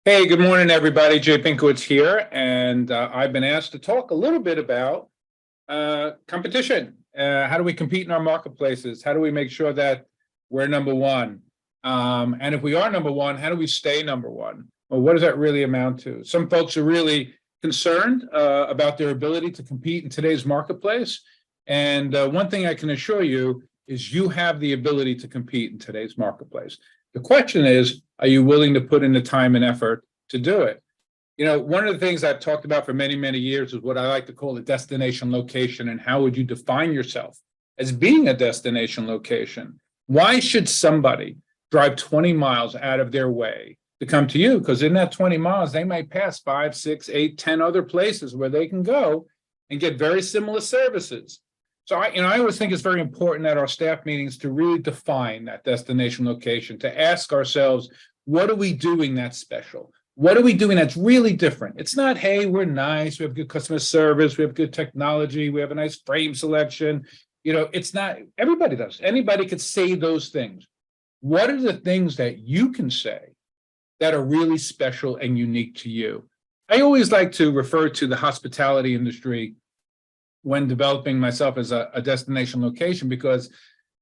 Hey, good morning, everybody. Jay Pinkowitz here, and I've been asked to talk a little bit about competition. How do we compete in our marketplaces? How do we make sure that we're number one? And if we are number one, how do we stay number one? Well, what does that really amount to? Some folks are really concerned about their ability to compete in today's marketplace. And one thing I can assure you is you have the ability to compete in today's marketplace. The question is, are you willing to put in the time and effort to do it? You know, one of the things I've talked about for many, many years is what I like to call a destination location. And how would you define yourself as being a destination location? Why should somebody drive 20 miles out of their way to come to you? Because in that 20 miles, they might pass 5, 6, 8, 10 other places where they can go and get very similar services. So I always think it's very important at our staff meetings to really define that destination location, to ask ourselves, what are we doing that's special? What are we doing that's really different? It's not, hey, we're nice, we have good customer service, we have good technology, we have a nice frame selection. You know, it's not, everybody does. Anybody could say those things. What are the things that you can say that are really special and unique to you? I always like to refer to the hospitality industry when developing myself as a destination location, because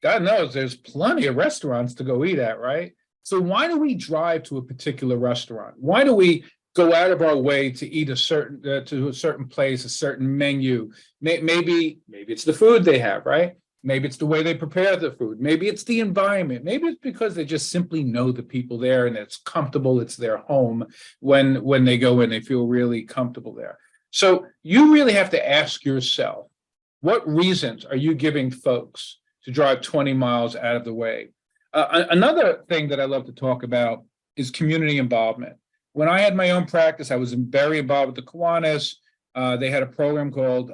God knows there's plenty of restaurants to go eat at, right? So why do we drive to a particular restaurant? Why do we go out of our way to eat to a certain place, a certain menu? Maybe it's the food they have, right? Maybe it's the way they prepare the food. Maybe it's the environment. Maybe it's because they just simply know the people there and it's comfortable. It's their home. When they go in, they feel really comfortable there. So you really have to ask yourself, what reasons are you giving folks to drive 20 miles out of the way? Another thing that I love to talk about is community involvement. When I had my own practice, I was very involved with the Kiwanis. They had a program called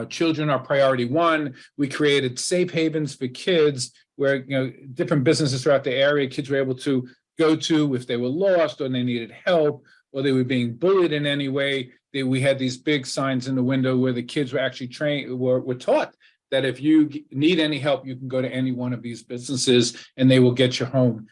Children Are Priority One. We created safe havens for kids where, different businesses throughout the area, kids were able to go to if they were lost or they needed help, or they were being bullied in any way. We had these big signs in the window where the kids were actually were taught that if you need any help, you can go to any one of these businesses and they will get you home.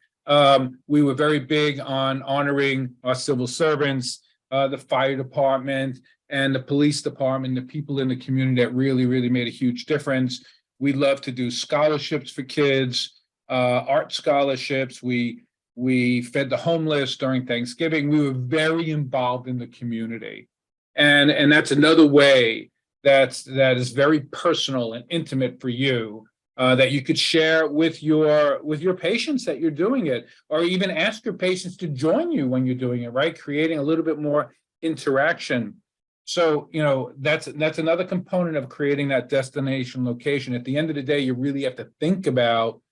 We were very big on honoring our civil servants, the fire department and the police department, the people in the community that really, really made a huge difference. We love to do scholarships for kids, art scholarships. We fed the homeless during Thanksgiving. We were very involved in the community. And that's another way that is very personal and intimate for you, that you could share with your patients that you're doing it, or even ask your patients to join you when you're doing it, right? Creating a little bit more interaction. So, that's another component of creating that destination location. At the end of the day, you really have to think about,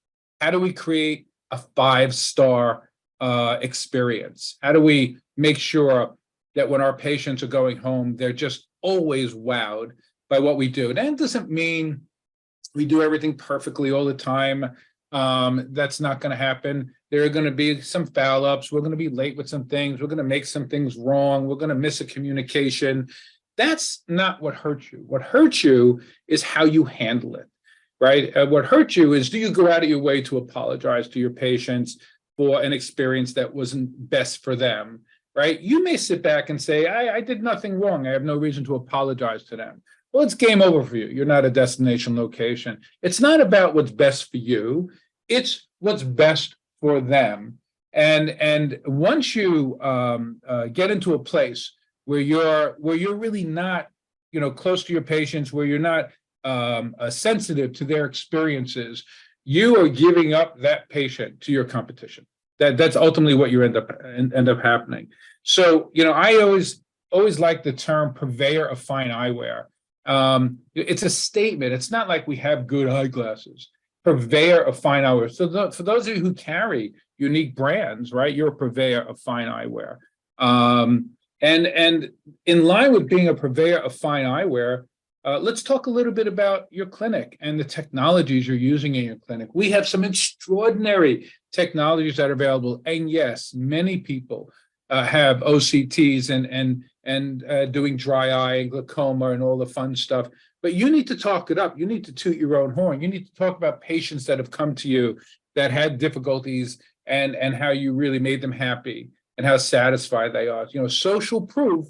how do we create a 5-star experience? How do we make sure that when our patients are going home, they're just always wowed by what we do? And that doesn't mean we do everything perfectly all the time. That's not going to happen. There are going to be some foul ups. We're going to be late with some things. We're going to make some things wrong. We're going to miss a communication. That's not what hurts you. What hurts you is how you handle it. Right? What hurts you is, do you go out of your way to apologize to your patients for an experience that wasn't best for them? Right? You may sit back and say, I did nothing wrong. I have no reason to apologize to them. Well, it's game over for you. You're not a destination location. It's not about what's best for you. It's what's best for them. And once you get into a place where you're really not, close to your patients, where you're not sensitive to their experiences, you are giving up that patient to your competition. That's ultimately what you end up happening. So, I always like the term purveyor of fine eyewear. It's a statement. It's not like we have good eyeglasses. Purveyor of fine eyewear. So for those of you who carry unique brands, right, you're a purveyor of fine eyewear. And in line with being a purveyor of fine eyewear, let's talk a little bit about your clinic and the technologies you're using in your clinic. We have some extraordinary technologies that are available. And yes, many people have OCTs and doing dry eye and glaucoma and all the fun stuff. But you need to talk it up. You need to toot your own horn. You need to talk about patients that have come to you that had difficulties and how you really made them happy. and how satisfied they are. Social proof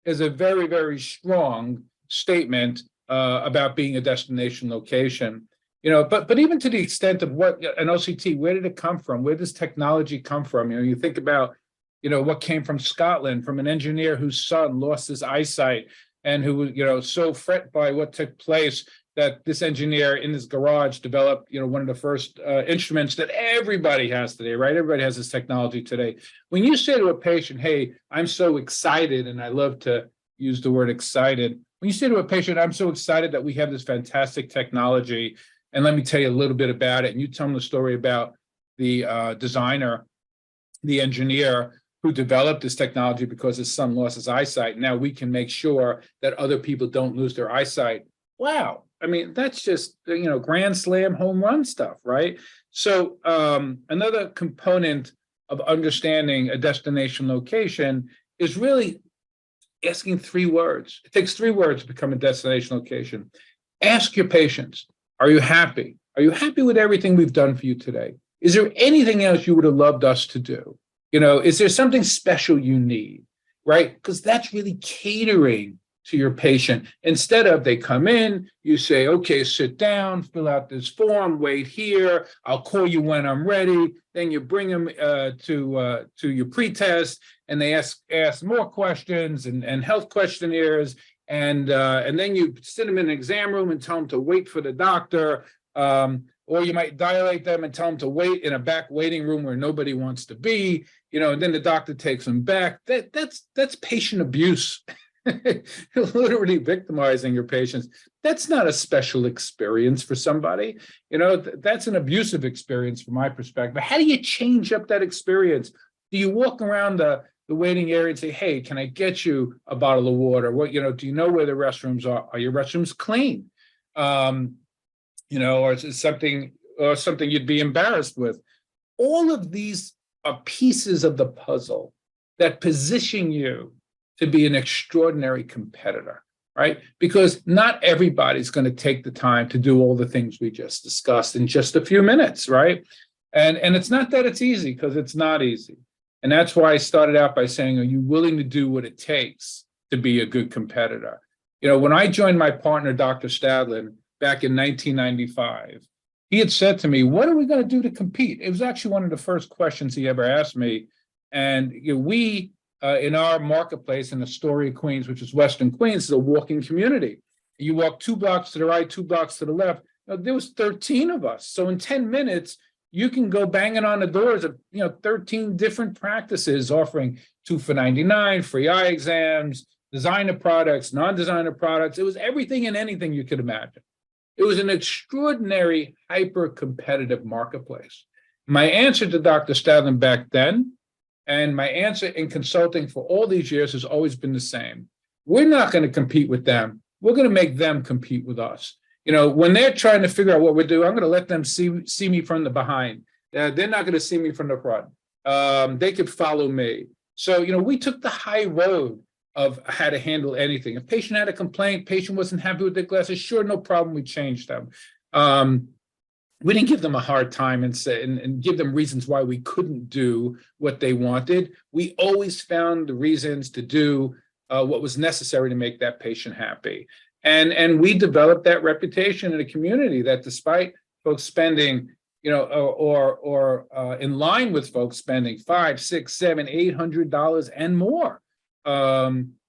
is a very, very strong statement about being a destination location. But even to the extent of what an OCT, where did it come from? Where does technology come from? You think about, what came from Scotland, from an engineer whose son lost his eyesight and who was, so fret by what took place that this engineer in his garage developed, one of the first instruments that everybody has today, right? Everybody has this technology today. When you say to a patient, hey, I'm so excited, and I love to use the word excited. When you say to a patient, I'm so excited that we have this fantastic technology, and let me tell you a little bit about it, and you tell them the story about the designer, the engineer who developed this technology because his son lost his eyesight. Now we can make sure that other people don't lose their eyesight. Wow. I mean, that's just, grand slam home run stuff, right? So another component of understanding a destination location is really asking 3 words. It takes 3 words to become a destination location. Ask your patients, are you happy? Are you happy with everything we've done for you today? Is there anything else you would have loved us to do? Is there something special you need, right? Because that's really catering to your patient. Instead of they come in, you say, okay, sit down, fill out this form, wait here, I'll call you when I'm ready. Then you bring them to your pretest, and they ask more questions and health questionnaires, and then you sit them in an exam room and tell them to wait for the doctor. Or you might dilate them and tell them to wait in a back waiting room where nobody wants to be, and then the doctor takes them back. That's patient abuse. You're literally victimizing your patients. That's not a special experience for somebody. That's an abusive experience from my perspective. But how do you change up that experience? Do you walk around the waiting area and say, hey, can I get you a bottle of water? What, do you know where the restrooms are? Are your restrooms clean? Or is it something you'd be embarrassed with? All of these are pieces of the puzzle that position you to be an extraordinary competitor, right? Because not everybody's going to take the time to do all the things we just discussed in just a few minutes, right? And it's not that it's easy, because it's not easy. And that's why I started out by saying, are you willing to do what it takes to be a good competitor? When I joined my partner, Dr. Stadlin, back in 1995, he had said to me, what are we going to do to compete? It was actually one of the first questions he ever asked me. And we, in our marketplace in Astoria, Queens, which is Western Queens, is a walking community. You walk 2 blocks to the right, 2 blocks to the left. There was 13 of us. So in 10 minutes, you can go banging on the doors of 13 different practices offering 2 for $99, free eye exams, designer products, non-designer products. It was everything and anything you could imagine. It was an extraordinary, hyper-competitive marketplace. My answer to Dr. Stadlin back then, and my answer in consulting for all these years, has always been the same. We're not going to compete with them. We're going to make them compete with us. When they're trying to figure out what we're doing, I'm going to let them see me from the behind. They're not going to see me from the front. They could follow me. So, we took the high road of how to handle anything. If patient had a complaint, patient wasn't happy with their glasses, sure, no problem, we changed them. We didn't give them a hard time and give them reasons why we couldn't do what they wanted. We always found the reasons to do what was necessary to make that patient happy. And we developed that reputation in a community that, despite folks spending, or in line with folks spending $500, $600, $700, $800 and more,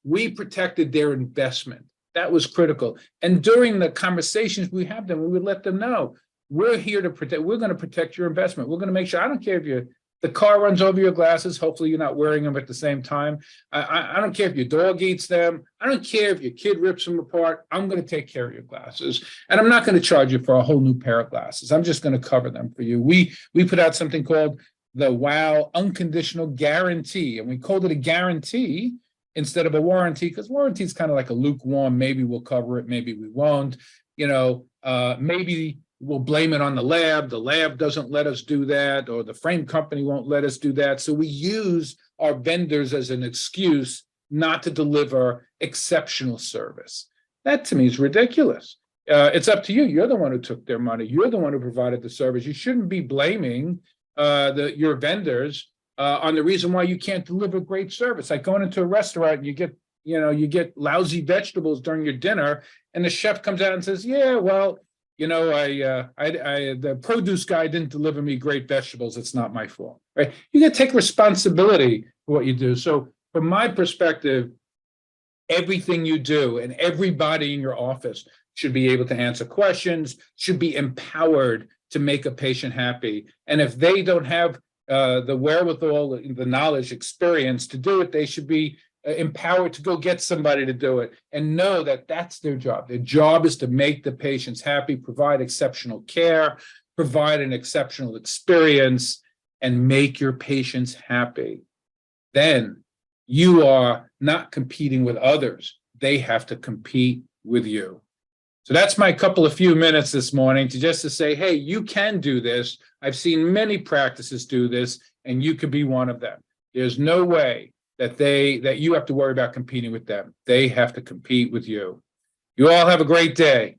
we protected their investment. That was critical. And during the conversations we have them, we would let them know, we're here to protect, we're going to protect your investment. We're going to make sure, I don't care if the car runs over your glasses, hopefully you're not wearing them at the same time. I don't care if your dog eats them. I don't care if your kid rips them apart. I'm going to take care of your glasses. And I'm not going to charge you for a whole new pair of glasses. I'm just going to cover them for you. We put out something called the WOW Unconditional Guarantee. And we called it a guarantee instead of a warranty, because warranty is kind of like a lukewarm, maybe we'll cover it, maybe we won't. Maybe we'll blame it on the lab doesn't let us do that, or the frame company won't let us do that. So we use our vendors as an excuse not to deliver exceptional service. That to me is ridiculous. It's up to you. You're the one who took their money. You're the one who provided the service. You shouldn't be blaming your vendors on the reason why you can't deliver great service. Like going into a restaurant and you get lousy vegetables during your dinner, and the chef comes out and says, yeah, well, the produce guy didn't deliver me great vegetables. It's not my fault, right? You got to take responsibility for what you do. So from my perspective, everything you do and everybody in your office should be able to answer questions, should be empowered to make a patient happy. And if they don't have the wherewithal, the knowledge, experience to do it, they should be empowered to go get somebody to do it and know that that's their job. Their job is to make the patients happy, provide exceptional care, provide an exceptional experience, and make your patients happy. Then you are not competing with others. They have to compete with you. So that's my few minutes this morning to say, hey, you can do this. I've seen many practices do this, and you could be one of them. There's no way that you have to worry about competing with them. They have to compete with you. You all have a great day.